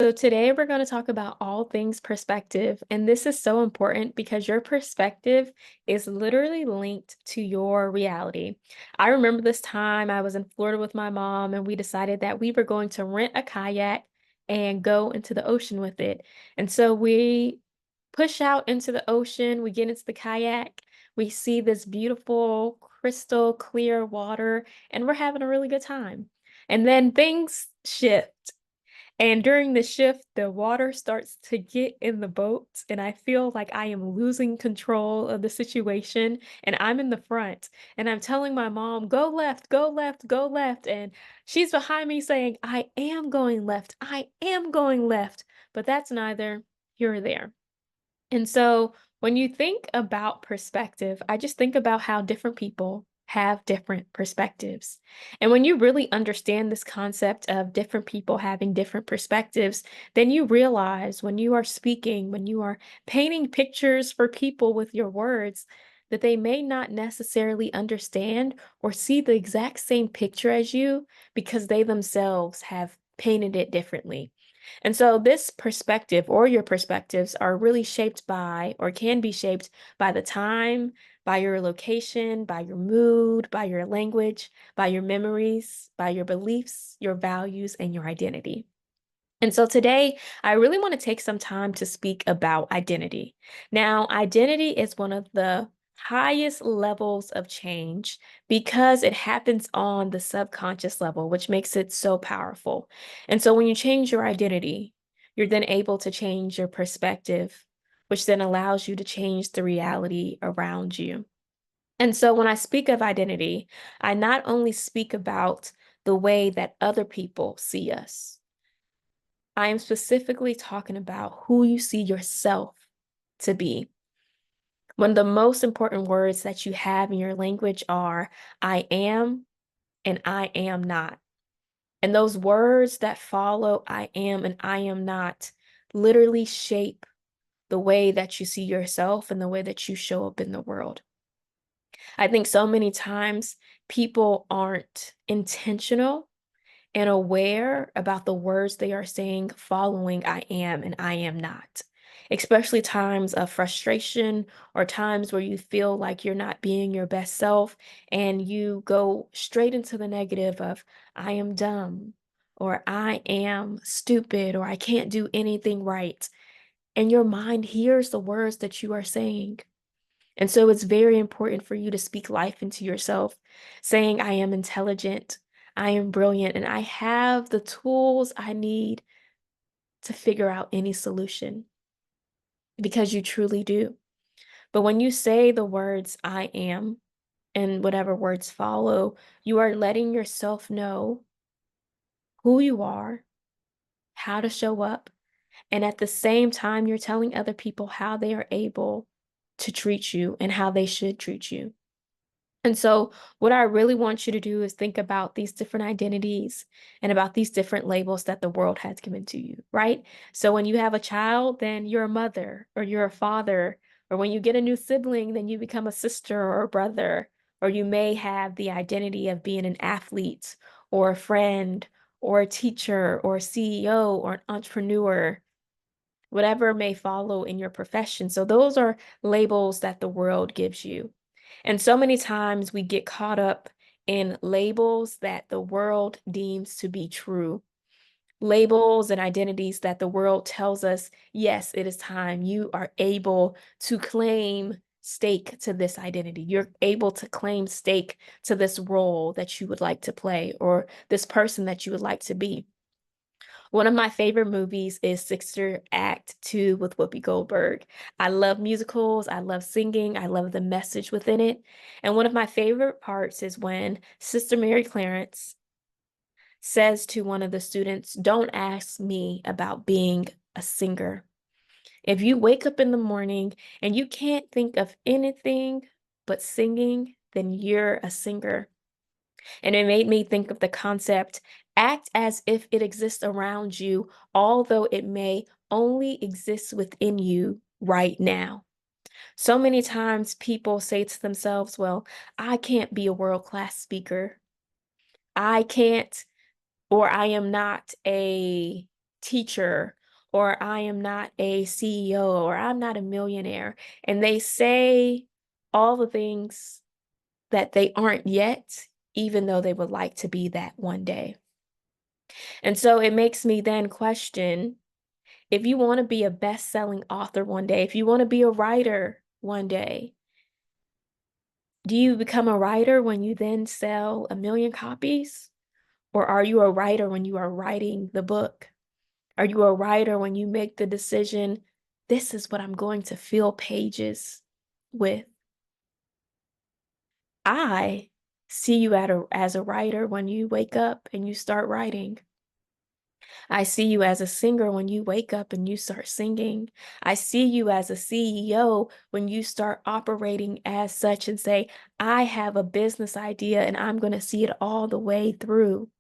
So today we're going to talk about all things perspective. And this is so important because your perspective is literally linked to your reality. I remember this time I was in Florida with my mom, and we decided that we were going to rent a kayak and go into the ocean with it. And so we push out into the ocean, we get into the kayak, we see this beautiful, crystal clear water, and we're having a really good time. And then things shift. And during the shift, the water starts to get in the boat, and I feel like I am losing control of the situation. And I'm in the front, and I'm telling my mom, go left, go left, go left. And she's behind me saying, I am going left, I am going left. But that's neither here or there. And so when you think about perspective, I just think about how different people have different perspectives. And when you really understand this concept of different people having different perspectives, then you realize when you are speaking, when you are painting pictures for people with your words, that they may not necessarily understand or see the exact same picture as you because they themselves have painted it differently. And so this perspective or your perspectives are really shaped by or can be shaped by the time, by your location, by your mood, by your language, by your memories, by your beliefs, your values, and your identity. And so today, I really want to take some time to speak about identity. Now, identity is one of the highest levels of change because it happens on the subconscious level, which makes it so powerful. And so when you change your identity, you're then able to change your perspective, which then allows you to change the reality around you. And so when I speak of identity, I not only speak about the way that other people see us. I am specifically talking about who you see yourself to be. One of the most important words that you have in your language are I am and I am not. And those words that follow I am and I am not literally shape the way that you see yourself and the way that you show up in the world. I think so many times people aren't intentional and aware about the words they are saying following I am and I am not. Especially times of frustration or times where you feel like you're not being your best self and you go straight into the negative of I am dumb or I am stupid or I can't do anything right. And your mind hears the words that you are saying. And so it's very important for you to speak life into yourself, saying, I am intelligent, I am brilliant, and I have the tools I need to figure out any solution because you truly do. But when you say the words, I am, and whatever words follow, you are letting yourself know who you are, how to show up, and at the same time, you're telling other people how they are able to treat you and how they should treat you. And so, what I really want you to do is think about these different identities and about these different labels that the world has given to you, right? So, when you have a child, then you're a mother or you're a father. Or when you get a new sibling, then you become a sister or a brother. Or you may have the identity of being an athlete or a friend or a teacher or a CEO or an entrepreneur, whatever may follow in your profession. So, those are labels that the world gives you. And so many times we get caught up in labels that the world deems to be true, labels and identities that the world tells us, yes, it is time. You are able to claim stake to this identity. You're able to claim stake to this role that you would like to play or this person that you would like to be. One of my favorite movies is Sister Act 2 with Whoopi Goldberg. I love musicals, I love singing, I love the message within it. And one of my favorite parts is when Sister Mary Clarence says to one of the students, don't ask me about being a singer. If you wake up in the morning and you can't think of anything but singing, then you're a singer. And it made me think of the concept act as if it exists around you, although it may only exist within you right now. So many times people say to themselves, well, I can't be a world class speaker. I can't, or I am not a teacher, or I am not a CEO, or I'm not a millionaire. And they say all the things that they aren't yet, even though they would like to be that one day. And so it makes me then question, if you want to be a best-selling author one day, if you want to be a writer one day, do you become a writer when you then sell 1 million copies? Or are you a writer when you are writing the book? Are you a writer when you make the decision, this is what I'm going to fill pages with? I see you as a writer when you wake up and you start writing. I see you as a singer when you wake up and you start singing. I see you as a CEO when you start operating as such and say, I have a business idea and I'm going to see it all the way through.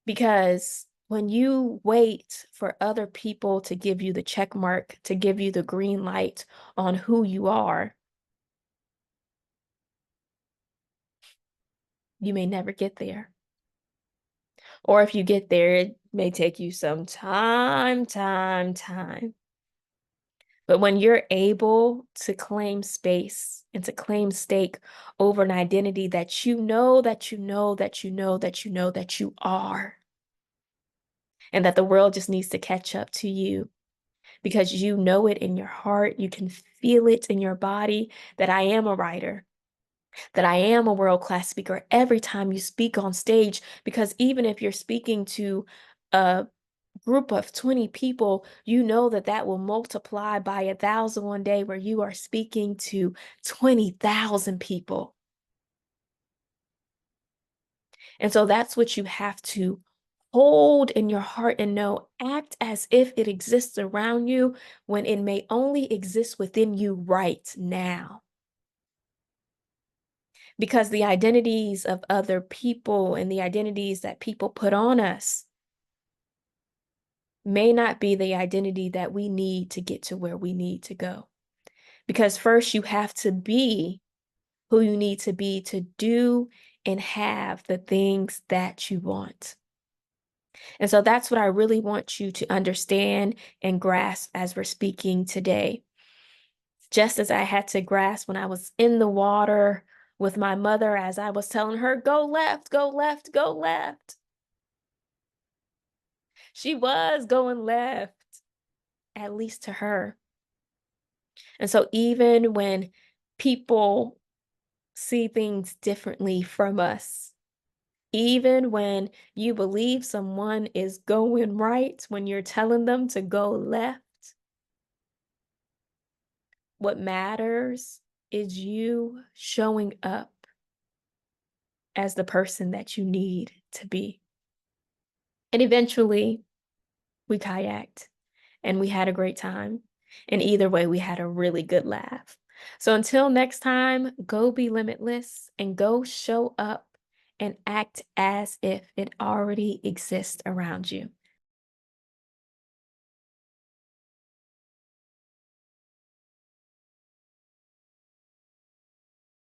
Because when you wait for other people to give you the check mark, to give you the green light on who you are, you may never get there. Or if you get there, it may take you some time. But when you're able to claim space and to claim stake over an identity that you know, that you know, that you know, that you know, that you are, and that the world just needs to catch up to you because you know it in your heart, you can feel it in your body that I am a writer, that I am a world-class speaker every time you speak on stage, because even if you're speaking to a group of 20 people, you know that that will multiply by 1,000 one day where you are speaking to 20,000 people. And so that's what you have to hold in your heart and know, act as if it exists around you when it may only exist within you right now. Because the identities of other people and the identities that people put on us may not be the identity that we need to get to where we need to go. Because first you have to be who you need to be to do and have the things that you want. And so that's what I really want you to understand and grasp as we're speaking today. Just as I had to grasp when I was in the water with my mother, as I was telling her, go left, go left, go left. She was going left, at least to her. And so even when people see things differently from us, even when you believe someone is going right when you're telling them to go left, what matters is you showing up as the person that you need to be. And eventually, we kayaked and we had a great time. And either way, we had a really good laugh. So until next time, go be limitless and go show up and act as if it already exists around you.